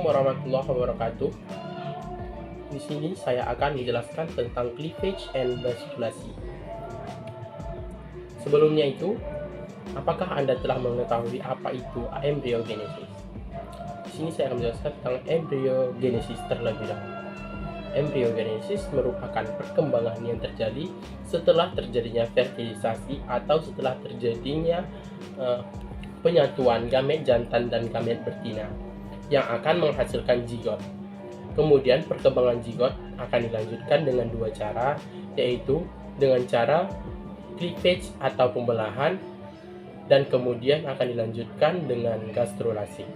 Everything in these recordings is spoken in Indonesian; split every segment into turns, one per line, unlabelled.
Assalamualaikum warahmatullahi wabarakatuh. Di sini saya akan menjelaskan tentang cleavage and vasculasi. Sebelumnya itu, apakah Anda telah mengetahui apa itu embryogenesis? Di sini saya akan menjelaskan tentang embryogenesis terlebih dahulu. Embryogenesis merupakan perkembangan yang terjadi setelah terjadinya fertilisasi atau setelah terjadinya penyatuan gamet jantan dan gamet betina yang akan menghasilkan zigot. Kemudian perkembangan zigot akan dilanjutkan dengan dua cara, yaitu dengan cara cleavage atau pembelahan, dan kemudian akan dilanjutkan dengan gastrulasi.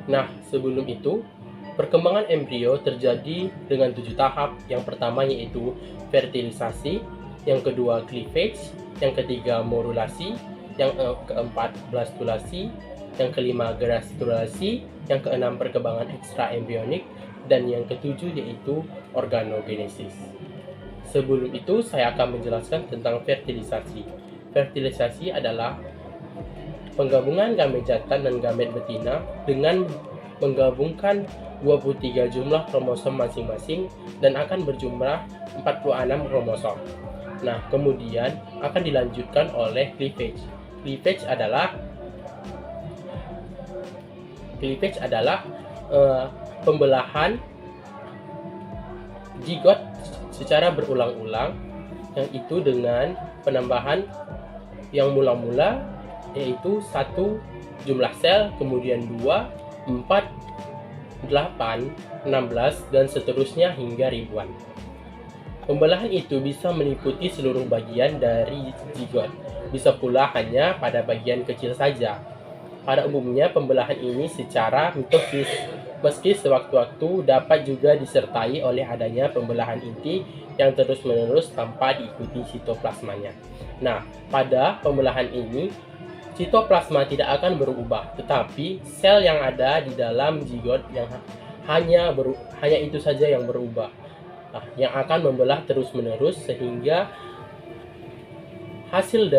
Nah, sebelum itu, perkembangan embrio terjadi dengan 7 tahap. Yang pertama yaitu fertilisasi, yang kedua cleavage, yang ketiga morulasi, yang keempat blastulasi, yang kelima gastrulasi, yang keenam perkembangan ekstraembrionik, dan yang ketujuh yaitu organogenesis. Sebelum itu saya akan menjelaskan tentang fertilisasi. Fertilisasi adalah penggabungan gamet jantan dan gamet betina dengan menggabungkan 23 jumlah kromosom masing-masing dan akan berjumlah 46 kromosom. Nah, kemudian akan dilanjutkan oleh cleavage. Cleavage adalah pembelahan zigot secara berulang-ulang, yang itu dengan penambahan yang mula-mula yaitu 1 jumlah sel, kemudian 2, 4, 8, 16, dan seterusnya hingga ribuan. Pembelahan itu bisa meliputi seluruh bagian dari zigot, bisa pula hanya pada bagian kecil saja. Pada umumnya pembelahan ini secara mitosis, meski sewaktu-waktu dapat juga disertai oleh adanya pembelahan inti yang terus-menerus tanpa diikuti sitoplasmanya. Nah, pada pembelahan ini sitoplasma tidak akan berubah, tetapi sel yang ada di dalam zigot yang hanya itu saja yang berubah. Nah, yang akan membelah terus-menerus sehingga hasil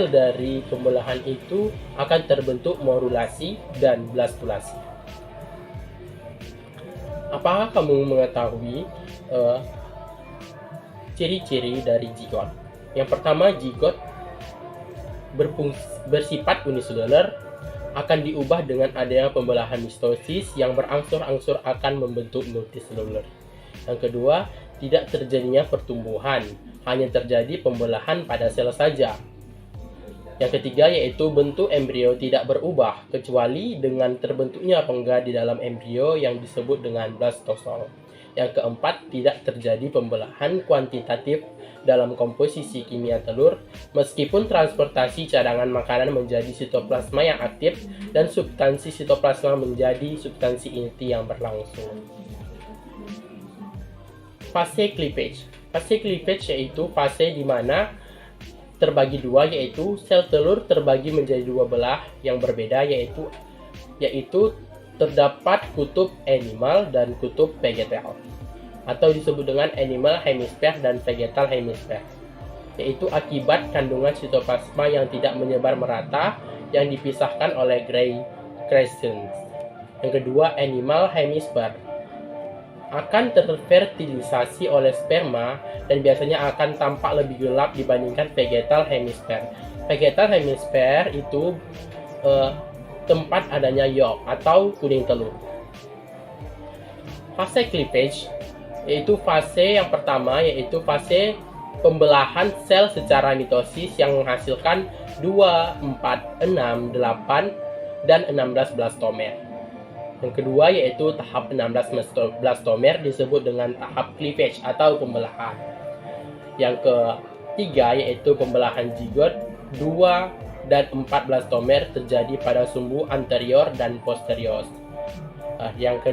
dari pembelahan itu akan terbentuk morulasi dan blastulasi. Apakah kamu mengetahui ciri-ciri dari zigot? Yang pertama, zigot bersifat uniseluler, akan diubah dengan adanya pembelahan mitosis yang berangsur-angsur akan membentuk multiseluler. Yang kedua, tidak terjadinya pertumbuhan, hanya terjadi pembelahan pada sel saja. Yang ketiga yaitu bentuk embrio tidak berubah kecuali dengan terbentuknya rongga di dalam embrio yang disebut dengan blastosol. Yang keempat, tidak terjadi pembelahan kuantitatif dalam komposisi kimia telur, meskipun transportasi cadangan makanan menjadi sitoplasma yang aktif dan substansi sitoplasma menjadi substansi inti yang berlangsung. Fase cleavage. Fase cleavage yaitu fase di mana terbagi dua, yaitu sel telur terbagi menjadi dua belah yang berbeda, yaitu terdapat kutub animal dan kutub vegetal, atau disebut dengan animal hemisphere dan vegetal hemisphere, yaitu akibat kandungan sitoplasma yang tidak menyebar merata yang dipisahkan oleh gray crescents. Yang kedua, animal hemisphere akan terfertilisasi oleh sperma dan biasanya akan tampak lebih gelap dibandingkan vegetal hemisphere. Vegetal hemisphere itu tempat adanya yolk atau kuning telur. Fase cleavage yaitu fase yang pertama, yaitu fase pembelahan sel secara mitosis yang menghasilkan 2, 4, 6, 8, dan 16 blastomer. Yang kedua yaitu tahap 16 blastomer disebut dengan tahap cleavage atau pembelahan. Yang ketiga yaitu pembelahan zigot, 2 dan 4 blastomer terjadi pada sumbu anterior dan posterior. Yang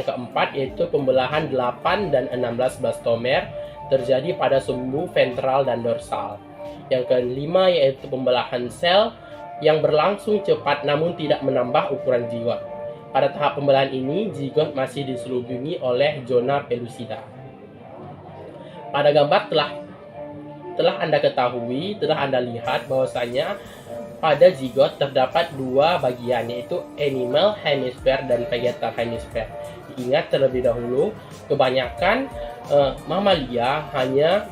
keempat yaitu pembelahan 8 dan 16 blastomer terjadi pada sumbu ventral dan dorsal. Yang kelima yaitu pembelahan sel yang berlangsung cepat namun tidak menambah ukuran zigot. Pada tahap pembelahan ini, zigot masih diselubungi oleh zona pellucida. Pada gambar telah Anda ketahui, telah Anda lihat bahwasanya pada zigot terdapat dua bagian, yaitu animal hemisphere dan vegetal hemisphere. Ingat terlebih dahulu, kebanyakan mamalia hanya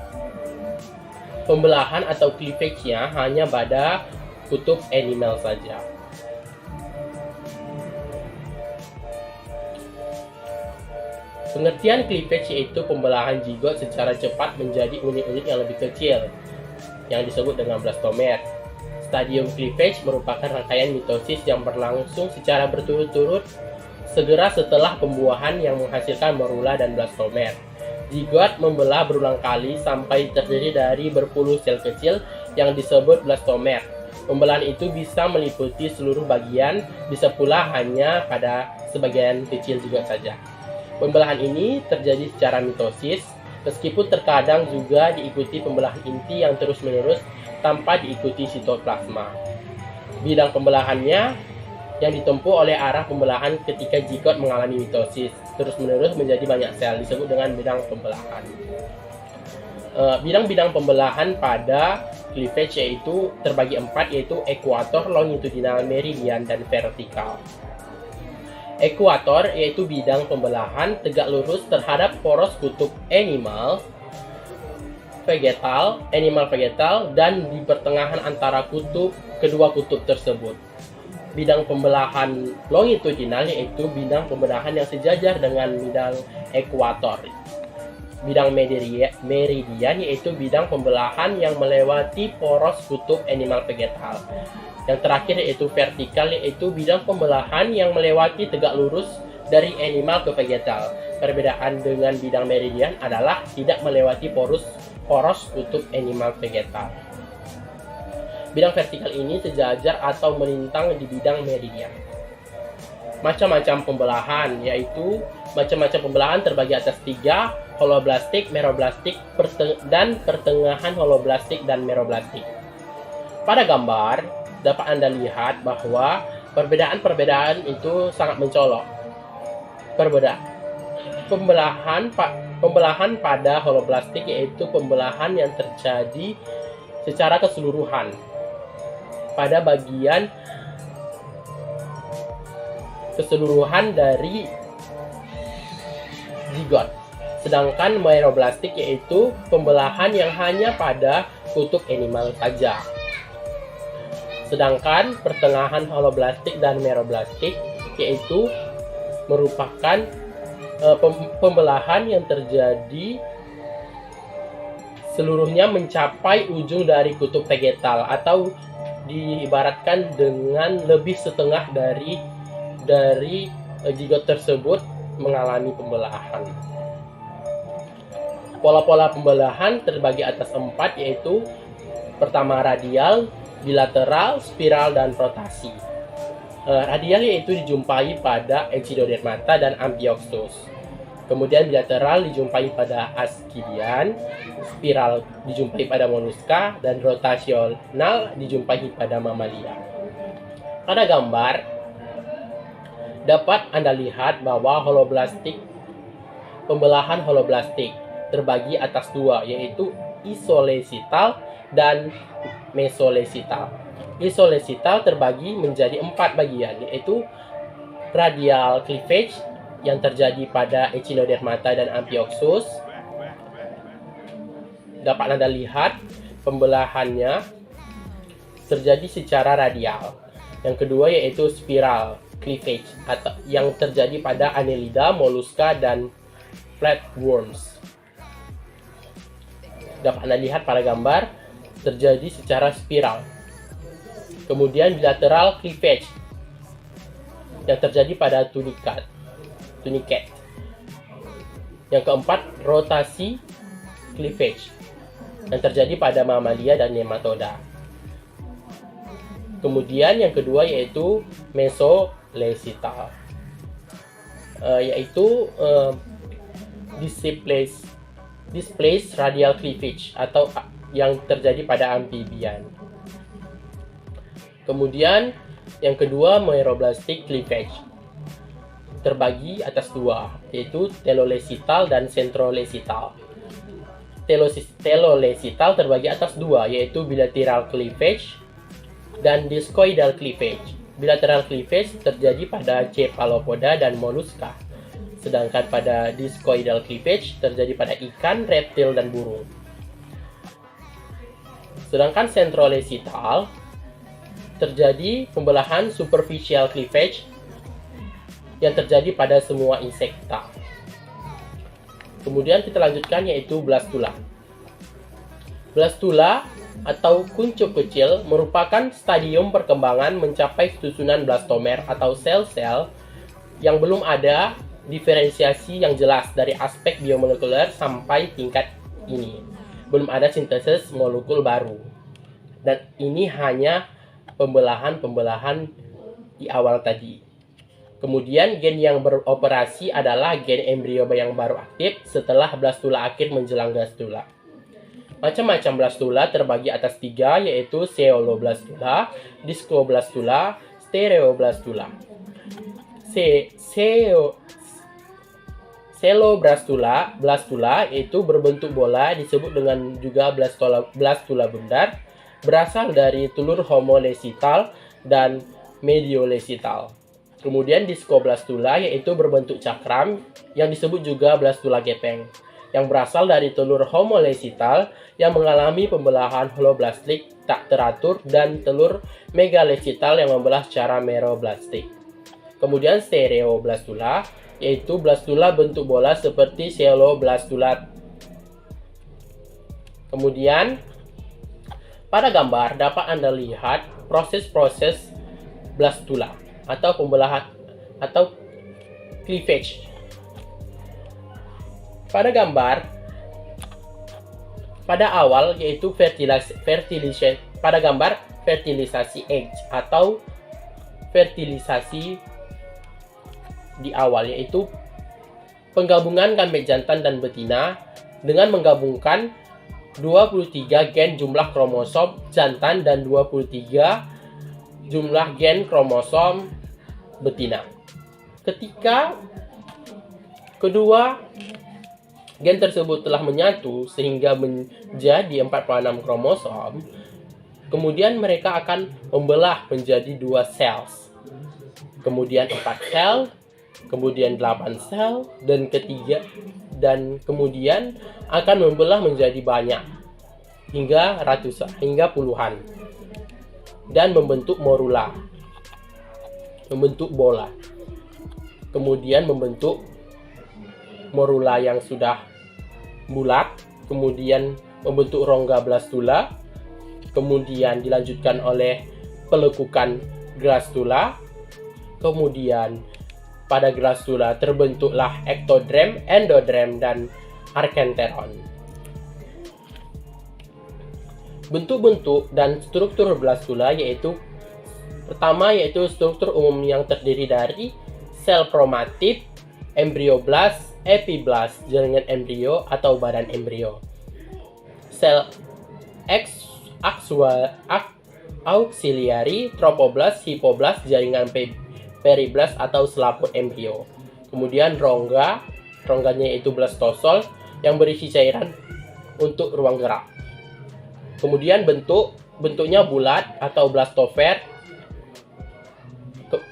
pembelahan atau cleavage-nya hanya pada kutub animal saja. Pengertian cleavage yaitu pembelahan zigot secara cepat menjadi unit-unit yang lebih kecil, yang disebut dengan blastomer. Stadium cleavage merupakan rangkaian mitosis yang berlangsung secara berturut-turut segera setelah pembuahan yang menghasilkan morula dan blastomer. Zigot membelah berulang kali sampai terdiri dari berpuluh sel kecil yang disebut blastomer. Pembelahan itu bisa meliputi seluruh bagian, bisa pula hanya pada sebagian kecil zigot saja. Pembelahan ini terjadi secara mitosis, meskipun terkadang juga diikuti pembelahan inti yang terus-menerus tanpa diikuti sitoplasma. Bidang pembelahannya yang ditempuh oleh arah pembelahan ketika zigot mengalami mitosis terus-menerus menjadi banyak sel disebut dengan bidang pembelahan. Bidang-bidang pembelahan pada cleavage yaitu terbagi empat, yaitu ekuator, longitudinal, meridian, dan vertikal. Ekuator yaitu bidang pembelahan tegak lurus terhadap poros kutub animal vegetal, dan di pertengahan antara kedua kutub tersebut. Bidang pembelahan longitudinal yaitu bidang pembelahan yang sejajar dengan bidang ekuator. Bidang meridian yaitu bidang pembelahan yang melewati poros kutub animal vegetal. Yang terakhir yaitu vertikal, yaitu bidang pembelahan yang melewati tegak lurus dari animal ke vegetal. Perbedaan dengan bidang meridian adalah tidak melewati poros kutub animal vegetal. Bidang vertikal ini sejajar atau melintang di bidang meridian. Macam-macam pembelahan, yaitu macam-macam pembelahan terbagi atas tiga, holoblastik, meroblastik, dan pertengahan holoblastik dan meroblastik. Pada gambar, dapat Anda lihat bahwa perbedaan-perbedaan itu sangat mencolok. Pembelahan pada holoblastik yaitu pembelahan yang terjadi secara keseluruhan pada bagian keseluruhan dari zigot. Sedangkan meroblastik yaitu pembelahan yang hanya pada kutub animal saja. Sedangkan pertengahan holoblastik dan meroblastik yaitu merupakan pembelahan yang terjadi seluruhnya mencapai ujung dari kutub vegetal, atau diibaratkan dengan lebih setengah dari zigot tersebut mengalami pembelahan. Pola-pola pembelahan terbagi atas empat, yaitu pertama radial, bilateral, spiral, dan rotasi. Radial yaitu dijumpai pada Echinodermata dan Amphioxus. Kemudian bilateral dijumpai pada Ascidian, spiral dijumpai pada Mollusca, dan rotasional dijumpai pada Mamalia. Pada gambar dapat Anda lihat bahwa pembelahan holoblastik terbagi atas dua, yaitu isolesital dan mesolesital. Isolesital terbagi menjadi empat bagian, yaitu radial cleavage yang terjadi pada Echinodermata dan Amphioxus. Dapat Anda lihat pembelahannya terjadi secara radial. Yang kedua yaitu spiral cleavage atau yang terjadi pada Annelida, Mollusca, dan flatworms. Dapat Anda lihat pada gambar terjadi secara spiral. Kemudian bilateral cleavage yang terjadi pada tunicate. Yang keempat, rotasi cleavage yang terjadi pada mamalia dan nematoda. Kemudian yang kedua yaitu mesolesital, yaitu displaced radial cleavage atau yang terjadi pada amphibian. Kemudian yang kedua, meroblastic cleavage terbagi atas dua, yaitu telolesital dan centrolesital. Telolesital terbagi atas dua, yaitu bilateral cleavage dan discoidal cleavage. Bilateral cleavage terjadi pada cephalopoda dan moluska, sedangkan pada discoidal cleavage terjadi pada ikan, reptil, dan burung. Sedangkan centrolecital terjadi pembelahan superficial cleavage yang terjadi pada semua insekta. Kemudian kita lanjutkan yaitu blastula. Blastula atau kuncup kecil merupakan stadium perkembangan mencapai susunan blastomer atau sel-sel yang belum ada diferensiasi yang jelas dari aspek biomolekuler sampai tingkat ini. Belum ada sintesis molekul baru. Dan ini hanya pembelahan-pembelahan di awal tadi. Kemudian gen yang beroperasi adalah gen embrio yang baru aktif setelah blastula akhir menjelang blastula. Macam-macam blastula terbagi atas 3, yaitu ceoloblastula, discoblastula, stereoblastula. Celoblastula yaitu berbentuk bola, disebut dengan juga blastula bundar, berasal dari telur homolecital dan mediolecital. Kemudian discoblastula yaitu berbentuk cakram yang disebut juga blastula gepeng, yang berasal dari telur homolecital yang mengalami pembelahan holoblastik tak teratur dan telur megalecital yang membelah secara meroblastik. Kemudian stereoblastula yaitu blastula bentuk bola seperti celoblastula. Kemudian pada gambar dapat Anda lihat proses-proses blastula atau pembelahan atau cleavage. Pada gambar pada awal yaitu fertilisasi egg atau fertilisasi di awal, yaitu penggabungan gamet jantan dan betina dengan menggabungkan 23 gen jumlah kromosom jantan dan 23 jumlah gen kromosom betina. Ketika kedua gen tersebut telah menyatu sehingga menjadi 46 kromosom, kemudian mereka akan membelah menjadi 2 sel, kemudian 4 sel, kemudian 8 sel, dan kemudian akan membelah menjadi banyak hingga ratusan, hingga puluhan, dan membentuk morula, membentuk bola. Kemudian membentuk morula yang sudah bulat, kemudian membentuk rongga blastula, kemudian dilanjutkan oleh pelekukan glastula, kemudian pada glastula terbentuklah ektodrem, endodrem, dan arkenteron. Bentuk-bentuk dan struktur blastula pertama yaitu struktur umum yang terdiri dari sel promatif, embrioblast, epiblast, jaringan embrio atau badan embrio, sel auxiliary, tropoblast, hipoblast, jaringan periblast atau selaput embrio. Kemudian rongganya yaitu blastosol yang berisi cairan untuk ruang gerak. Kemudian bentuknya bulat atau blastofer,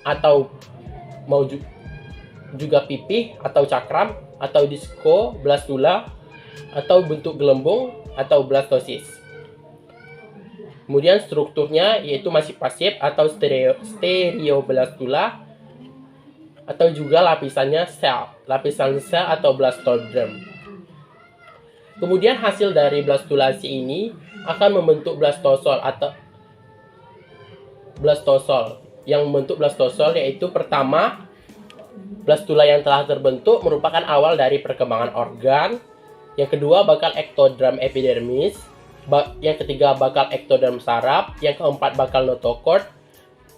atau mau juga pipih atau cakram, atau discoblastula, atau bentuk gelembung atau blastosis. Kemudian strukturnya yaitu masih pasif atau stereoblastula, atau juga lapisan sel atau blastodrem. Kemudian hasil dari blastulasi ini akan membentuk blastosol yang membentuk blastosol, yaitu pertama, blastula yang telah terbentuk merupakan awal dari perkembangan organ. Yang kedua bakal ektodrem epidermis, yang ketiga bakal ektodrem saraf, yang keempat bakal notochord,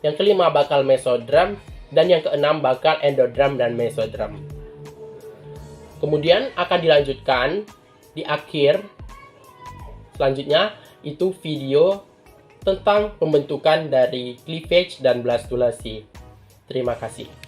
yang kelima bakal mesodrem, dan yang keenam bakal endodrem dan mesodrem. Kemudian akan dilanjutkan di akhir selanjutnya itu video tentang pembentukan dari cleavage dan blastulasi. Terima kasih.